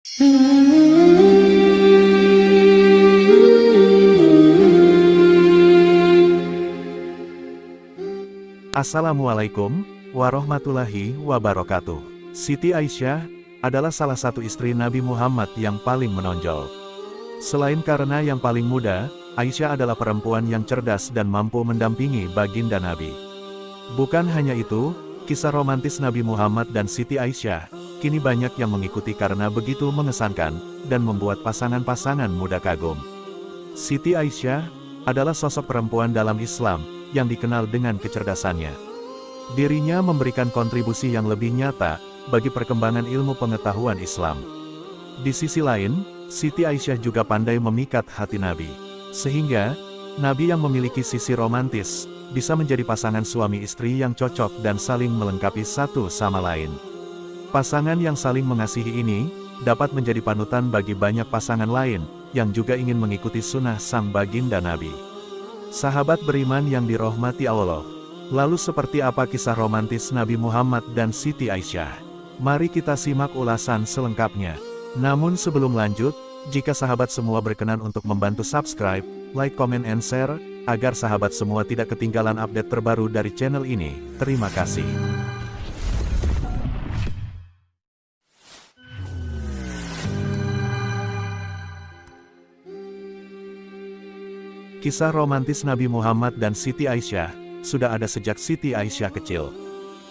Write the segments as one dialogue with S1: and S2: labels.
S1: Assalamualaikum warahmatullahi wabarakatuh. Siti Aisyah adalah salah satu istri Nabi Muhammad yang paling menonjol. Selain karena yang paling muda, Aisyah adalah perempuan yang cerdas dan mampu mendampingi baginda Nabi. Bukan hanya itu, kisah romantis Nabi Muhammad dan Siti Aisyah kini banyak yang mengikuti karena begitu mengesankan dan membuat pasangan-pasangan muda kagum. Siti Aisyah adalah sosok perempuan dalam Islam yang dikenal dengan kecerdasannya. Dirinya memberikan kontribusi yang lebih nyata bagi perkembangan ilmu pengetahuan Islam. Di sisi lain, Siti Aisyah juga pandai memikat hati Nabi, sehingga Nabi yang memiliki sisi romantis bisa menjadi pasangan suami istri yang cocok dan saling melengkapi satu sama lain. Pasangan yang saling mengasihi ini dapat menjadi panutan bagi banyak pasangan lain yang juga ingin mengikuti sunnah sang baginda Nabi. Sahabat beriman yang dirahmati Allah, lalu seperti apa kisah romantis Nabi Muhammad dan Siti Aisyah? Mari kita simak ulasan selengkapnya. Namun sebelum lanjut, jika sahabat semua berkenan untuk membantu subscribe, like, comment, and share, agar sahabat semua tidak ketinggalan update terbaru dari channel ini. Terima kasih. Kisah romantis Nabi Muhammad dan Siti Aisyah sudah ada sejak Siti Aisyah kecil.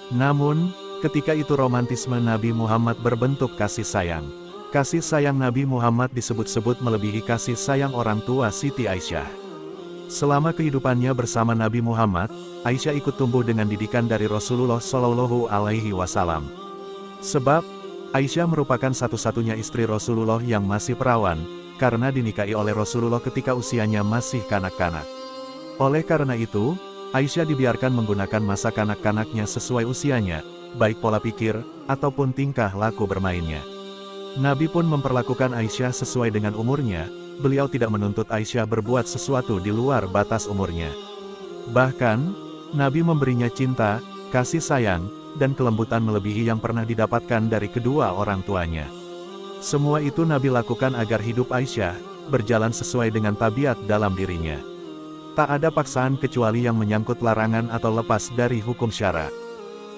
S1: Namun, ketika itu romantisme Nabi Muhammad berbentuk kasih sayang. Kasih sayang Nabi Muhammad disebut-sebut melebihi kasih sayang orang tua Siti Aisyah. Selama kehidupannya bersama Nabi Muhammad, Aisyah ikut tumbuh dengan didikan dari Rasulullah Shallallahu Alaihi Wasallam. Sebab, Aisyah merupakan satu-satunya istri Rasulullah yang masih perawan, karena dinikahi oleh Rasulullah ketika usianya masih kanak-kanak. Oleh karena itu, Aisyah dibiarkan menggunakan masa kanak-kanaknya sesuai usianya, baik pola pikir, ataupun tingkah laku bermainnya. Nabi pun memperlakukan Aisyah sesuai dengan umurnya, beliau tidak menuntut Aisyah berbuat sesuatu di luar batas umurnya. Bahkan, Nabi memberinya cinta, kasih sayang, dan kelembutan melebihi yang pernah didapatkan dari kedua orang tuanya. Semua itu Nabi lakukan agar hidup Aisyah berjalan sesuai dengan tabiat dalam dirinya. Tak ada paksaan kecuali yang menyangkut larangan atau lepas dari hukum syara.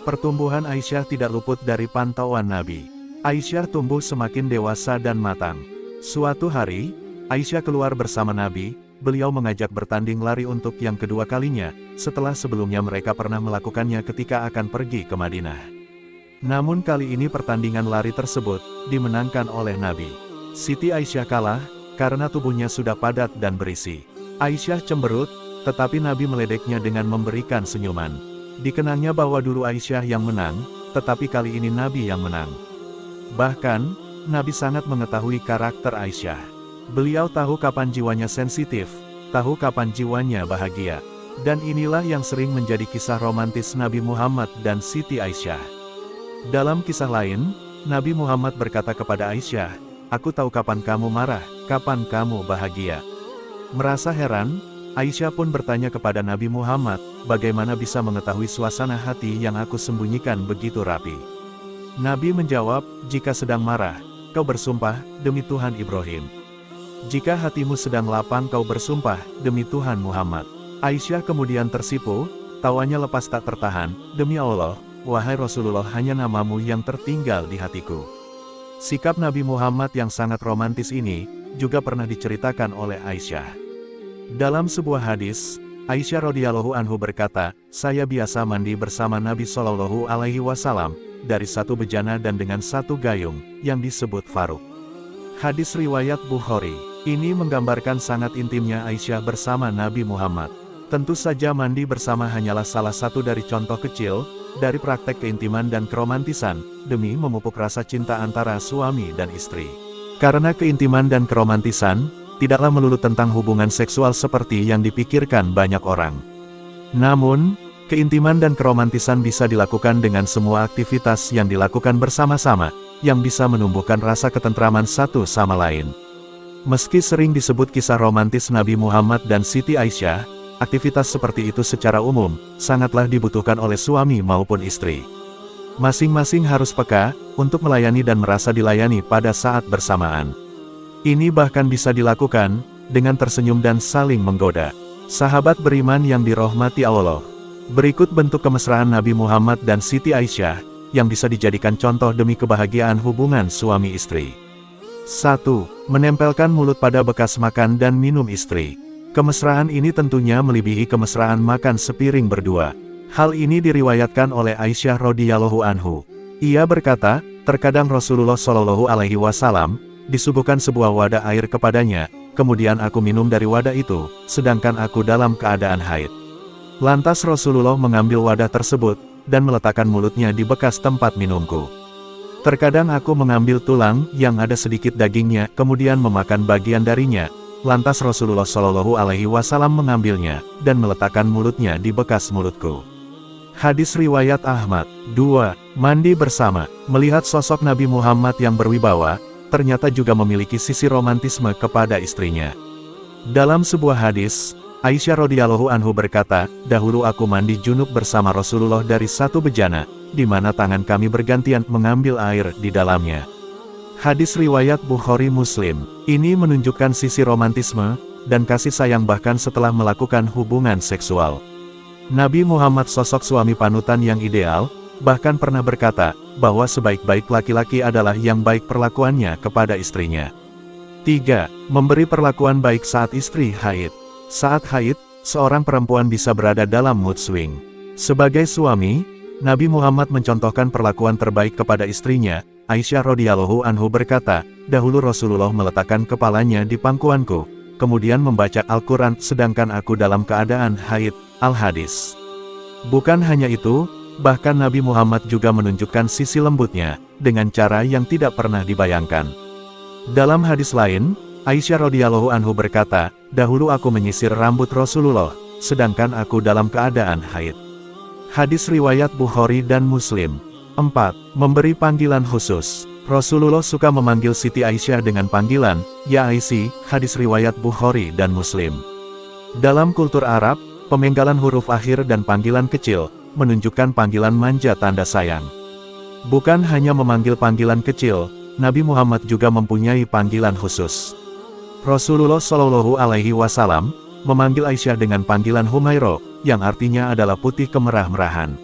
S1: Pertumbuhan Aisyah tidak luput dari pantauan Nabi. Aisyah tumbuh semakin dewasa dan matang. Suatu hari, Aisyah keluar bersama Nabi, beliau mengajak bertanding lari untuk yang kedua kalinya, setelah sebelumnya mereka pernah melakukannya ketika akan pergi ke Madinah. Namun kali ini pertandingan lari tersebut dimenangkan oleh Nabi. Siti Aisyah kalah, karena tubuhnya sudah padat dan berisi. Aisyah cemberut, tetapi Nabi meledeknya dengan memberikan senyuman. Dikenangnya bahwa dulu Aisyah yang menang, tetapi kali ini Nabi yang menang. Bahkan, Nabi sangat mengetahui karakter Aisyah. Beliau tahu kapan jiwanya sensitif, tahu kapan jiwanya bahagia. Dan inilah yang sering menjadi kisah romantis Nabi Muhammad dan Siti Aisyah. Dalam kisah lain, Nabi Muhammad berkata kepada Aisyah, "Aku tahu kapan kamu marah, kapan kamu bahagia." Merasa heran, Aisyah pun bertanya kepada Nabi Muhammad, "Bagaimana bisa mengetahui suasana hati yang aku sembunyikan begitu rapi?" Nabi menjawab, "Jika sedang marah, kau bersumpah, demi Tuhan Ibrahim. Jika hatimu sedang lapang kau bersumpah, demi Tuhan Muhammad." Aisyah kemudian tersipu, tawanya lepas tak tertahan, "Demi Allah, wahai Rasulullah, hanya namamu yang tertinggal di hatiku." Sikap Nabi Muhammad yang sangat romantis ini, juga pernah diceritakan oleh Aisyah. Dalam sebuah hadis, Aisyah radhiyallahu anhu berkata, "Saya biasa mandi bersama Nabi Shallallahu Alaihi Wasallam, dari satu bejana dan dengan satu gayung, yang disebut Faruk." Hadis riwayat Bukhari, ini menggambarkan sangat intimnya Aisyah bersama Nabi Muhammad. Tentu saja mandi bersama hanyalah salah satu dari contoh kecil, dari praktek keintiman dan keromantisan, demi memupuk rasa cinta antara suami dan istri. Karena keintiman dan keromantisan, tidaklah melulu tentang hubungan seksual seperti yang dipikirkan banyak orang. Namun, keintiman dan keromantisan bisa dilakukan dengan semua aktivitas yang dilakukan bersama-sama, yang bisa menumbuhkan rasa ketentraman satu sama lain. Meski sering disebut kisah romantis Nabi Muhammad dan Siti Aisyah, aktivitas seperti itu secara umum, sangatlah dibutuhkan oleh suami maupun istri. Masing-masing harus peka, untuk melayani dan merasa dilayani pada saat bersamaan. Ini bahkan bisa dilakukan, dengan tersenyum dan saling menggoda. Sahabat beriman yang dirahmati Allah. Berikut bentuk kemesraan Nabi Muhammad dan Siti Aisyah, yang bisa dijadikan contoh demi kebahagiaan hubungan suami istri. 1. Menempelkan mulut pada bekas makan dan minum istri. Kemesraan ini tentunya melebihi kemesraan makan sepiring berdua. Hal ini diriwayatkan oleh Aisyah radhiyallahu anhu. Ia berkata, terkadang Rasulullah Shallallahu alaihi wasallam disuguhkan sebuah wadah air kepadanya, kemudian aku minum dari wadah itu, sedangkan aku dalam keadaan haid. Lantas Rasulullah mengambil wadah tersebut, dan meletakkan mulutnya di bekas tempat minumku. Terkadang aku mengambil tulang, yang ada sedikit dagingnya, kemudian memakan bagian darinya. Lantas Rasulullah Shallallahu alaihi wasallam mengambilnya, dan meletakkan mulutnya di bekas mulutku. Hadis riwayat Ahmad. 2. Mandi bersama. Melihat sosok Nabi Muhammad yang berwibawa, ternyata juga memiliki sisi romantisme kepada istrinya. Dalam sebuah hadis, Aisyah radhiyallahu anhu berkata, dahulu aku mandi junub bersama Rasulullah dari satu bejana, di mana tangan kami bergantian mengambil air di dalamnya. Hadis riwayat Bukhari Muslim. Ini menunjukkan sisi romantisme, dan kasih sayang bahkan setelah melakukan hubungan seksual. Nabi Muhammad sosok suami panutan yang ideal, bahkan pernah berkata, bahwa sebaik-baik laki-laki adalah yang baik perlakuannya kepada istrinya. 3. Memberi perlakuan baik saat istri haid. Saat haid, seorang perempuan bisa berada dalam mood swing. Sebagai suami, Nabi Muhammad mencontohkan perlakuan terbaik kepada istrinya. Aisyah radhiyallahu anhu berkata, dahulu Rasulullah meletakkan kepalanya di pangkuanku, kemudian membaca Al-Quran sedangkan aku dalam keadaan haid. Al-Hadis. Bukan hanya itu, bahkan Nabi Muhammad juga menunjukkan sisi lembutnya, dengan cara yang tidak pernah dibayangkan. Dalam hadis lain, Aisyah radhiyallahu anhu berkata, dahulu aku menyisir rambut Rasulullah, sedangkan aku dalam keadaan haid. Hadis riwayat Bukhari dan Muslim. 4. Memberi panggilan khusus. Rasulullah suka memanggil Siti Aisyah dengan panggilan, Ya Aisy, hadis riwayat Bukhari dan Muslim. Dalam kultur Arab, pemenggalan huruf akhir dan panggilan kecil, menunjukkan panggilan manja tanda sayang. Bukan hanya memanggil panggilan kecil, Nabi Muhammad juga mempunyai panggilan khusus. Rasulullah Shallallahu alaihi wasallam memanggil Aisyah dengan panggilan Humairo, yang artinya adalah putih kemerah-merahan.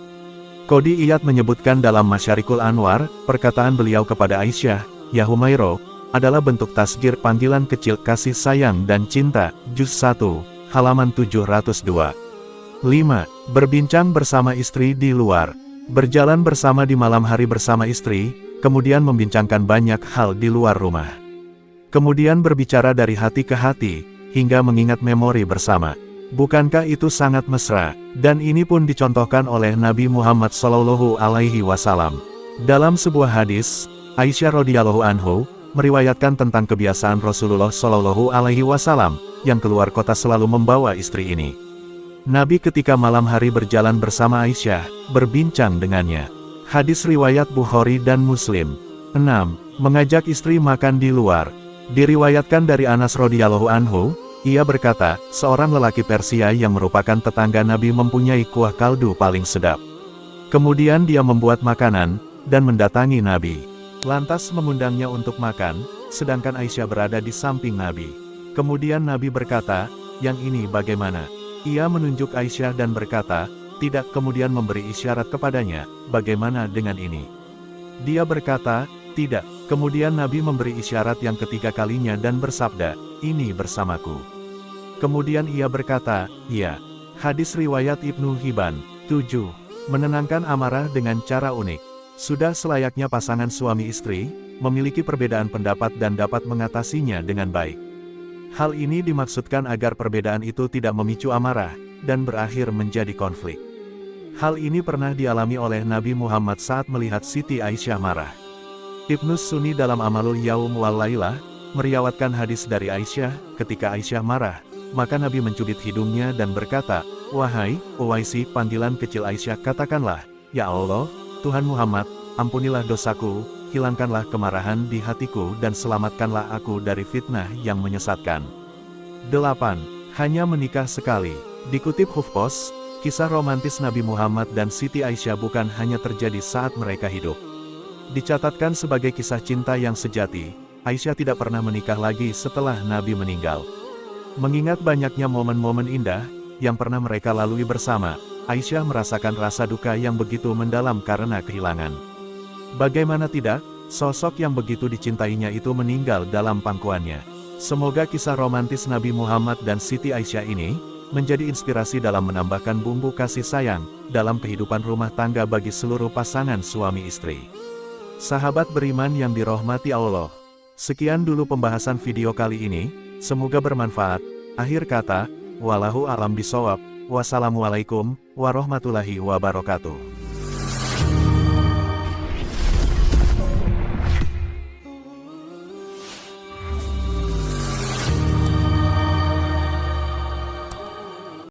S1: Qadi Iyad menyebutkan dalam Masyarikul Anwar, perkataan beliau kepada Aisyah, Ya Humairo, adalah bentuk tasgir panggilan kecil kasih sayang dan cinta, Juz 1, halaman 702. 5. Berbincang bersama istri di luar. Berjalan bersama di malam hari bersama istri, kemudian membincangkan banyak hal di luar rumah. Kemudian berbicara dari hati ke hati, hingga mengingat memori bersama. Bukankah itu sangat mesra? Dan ini pun dicontohkan oleh Nabi Muhammad Shallallahu alaihi wasallam. Dalam sebuah hadis, Aisyah radhiyallahu anhu meriwayatkan tentang kebiasaan Rasulullah Shallallahu alaihi wasallam yang keluar kota selalu membawa istri ini. Nabi ketika malam hari berjalan bersama Aisyah, berbincang dengannya. Hadis riwayat Bukhari dan Muslim. 6. Mengajak istri makan di luar. Diriwayatkan dari Anas radhiyallahu anhu, ia berkata, seorang lelaki Persia yang merupakan tetangga Nabi mempunyai kuah kaldu paling sedap. Kemudian dia membuat makanan, dan mendatangi Nabi. Lantas mengundangnya untuk makan, sedangkan Aisyah berada di samping Nabi. Kemudian Nabi berkata, yang ini bagaimana? Ia menunjuk Aisyah dan berkata, tidak, kemudian memberi isyarat kepadanya, bagaimana dengan ini? Dia berkata, tidak. Kemudian Nabi memberi isyarat yang ketiga kalinya dan bersabda, ini bersamaku. Kemudian ia berkata, ya. Hadis riwayat Ibnu Hibban. 7. Menenangkan amarah dengan cara unik. Sudah selayaknya pasangan suami istri, memiliki perbedaan pendapat dan dapat mengatasinya dengan baik. Hal ini dimaksudkan agar perbedaan itu tidak memicu amarah, dan berakhir menjadi konflik. Hal ini pernah dialami oleh Nabi Muhammad saat melihat Siti Aisyah marah. Ibnu Sunni dalam Amalul Yaum wal Lailah, meriwayatkan hadis dari Aisyah, ketika Aisyah marah, maka Nabi mencubit hidungnya dan berkata, wahai Uwaisi, panggilan kecil Aisyah, katakanlah, ya Allah, Tuhan Muhammad, ampunilah dosaku, hilangkanlah kemarahan di hatiku dan selamatkanlah aku dari fitnah yang menyesatkan. 8. Hanya menikah sekali. Dikutip HuffPost, Kisah romantis Nabi Muhammad dan Siti Aisyah bukan hanya terjadi saat mereka hidup. Dicatatkan sebagai kisah cinta yang sejati, Aisyah tidak pernah menikah lagi setelah Nabi meninggal. Mengingat banyaknya momen-momen indah yang pernah mereka lalui bersama, Aisyah merasakan rasa duka yang begitu mendalam karena kehilangan. Bagaimana tidak, sosok yang begitu dicintainya itu meninggal dalam pangkuannya. Semoga kisah romantis Nabi Muhammad dan Siti Aisyah ini menjadi inspirasi dalam menambahkan bumbu kasih sayang dalam kehidupan rumah tangga bagi seluruh pasangan suami istri. Sahabat beriman yang dirahmati Allah, sekian dulu pembahasan video kali ini, semoga bermanfaat. Akhir kata, wallahu a'lam bishawab. Wassalamualaikum warahmatullahi wabarakatuh.